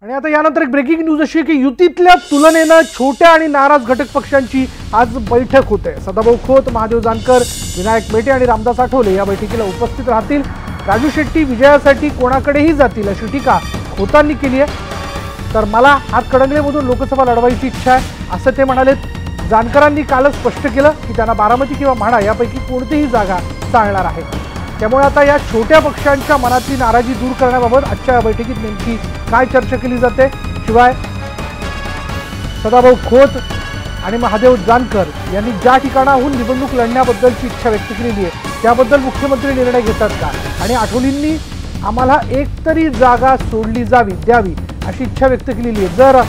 आणि आता यानंतर एक ब्रेकिंग न्यूज अशी आहे की युतीतल्या तुलनेनं छोट्या आणि नाराज घटक पक्षांची आज बैठक होते। सदाभाऊ खोत, महादेव जानकर, विनायक मेटे आणि रामदास आठवले या बैठकीला उपस्थित राहतील। राजू शेट्टी विजयासाठी कोणाकडेही जातील अशी टीका खोतांनी केली आहे। तर मला हातकणंगलेमधून लोकसभा लढवायची इच्छा आहे असं ते म्हणाले। जानकरांनी कालच स्पष्ट केलं की त्यांना बारामती किंवा माढा यापैकी कोणतीही जागा चालणार आहे। त्यामुळे आता या छोट्या पक्षांच्या मनातली नाराजी दूर करण्याबाबत आजच्या बैठकीत नेमकी काय चर्चा केली जाते। शिवाय सदाभाऊ खोत आणि महादेव जानकर यांनी ज्या ठिकाणाहून निवडणूक लढण्याबद्दलची इच्छा व्यक्त केली आहे त्याबद्दल मुख्यमंत्री निर्णय घेतात का, आणि आठवलेंनी आम्हाला एक तरी जागा सोडली द्यावी अशी इच्छा व्यक्त केलेली आहे। जर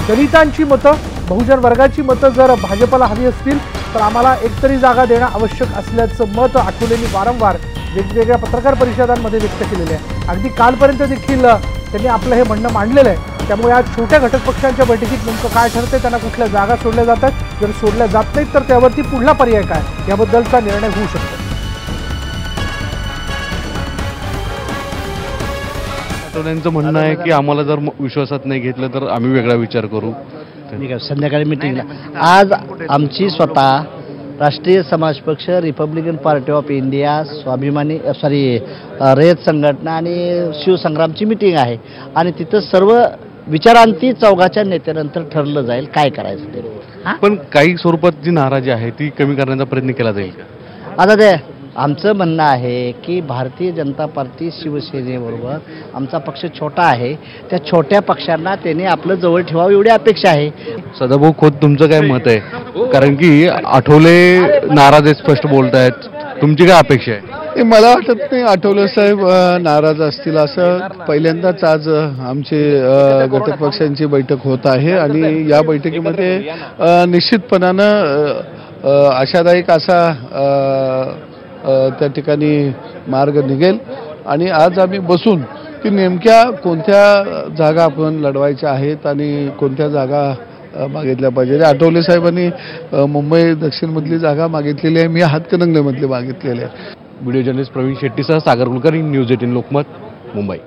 दलितांची मतं, बहुजन वर्गाची मतं जर भाजपला हवी असतील तर आम्हाला एक तरी जागा देणं आवश्यक असल्याचं मत आठवलेंनी वारंवार वेगवेगळ्या पत्रकार परिषदांमध्ये व्यक्त केलेले आहे। अगदी कालपर्यंत देखील त्यांनी आपलं हे म्हणणं मांडलेलं आहे। त्यामुळे आज छोट्या घटक पक्षांच्या बैठकीत नेमकं काय ठरते, त्यांना कुठल्या जागा सोडल्या जातात, जर सोडल्या जात नाहीत तर त्यावरती पुढला पर्याय काय याबद्दलचा निर्णय होऊ शकतो। आठवलेंचं म्हणणं आहे की आम्हाला जर विश्वासात नाही घेतलं तर आम्ही वेगळा विचार करू। ठीक आहे, संध्याकाळी मीटिंगला आज आमची स्वतः राष्ट्रीय समाज पक्ष, रिपब्लिकन पार्टी ऑफ इंडिया, स्वाभिमानी रयत संघटना आणि शिवसंग्रामची मीटिंग आहे आणि तिथं सर्व विचारांती चौघाच्या नेत्यानंतर ठरलं जाईल काय करायचं ते। पण काही स्वरूपात जी नाराजी आहे ती कमी करण्याचा प्रयत्न केला जाईल का? आता ते आमचं म्हणणं आहे की भारतीय जनता पार्टी शिवसेनेबरोबर आमचा पक्ष छोटा आहे, त्या छोट्या पक्षांना त्याने आपलं जवळ ठेवावं एवढी अपेक्षा आहे। सदाभाऊ खोत, तुमचं काय मत आहे? कारण की आठवले नाराज आहेत, स्पष्ट बोलतायत, तुमची काय अपेक्षा आहे? मला वाटत नाही आठवले साहेब नाराज असतील असं। पहिल्यांदाच आज आमची घटक पक्षांची बैठक होत आहे आणि या बैठकीमध्ये निश्चितपणानं आशादायक असा त्या ठिकाणी मार्ग निघेल आणि आज आम्ही बसून की नेमक्या कोणत्या जागा आपण लढवायच्या आहेत आणि कोणत्या जागा मागितल्या पाहिजे। आठवले साहेबांनी मुंबई दक्षिणमधली जागा मागितलेली आहे, मी हातकणंगलेमधली मागितलेली आहे। व्हिडिओ जर्नलिस्ट प्रवीण शेट्टीसह सागर कुलकर्णी, न्यूज 18 लोकमत, मुंबई।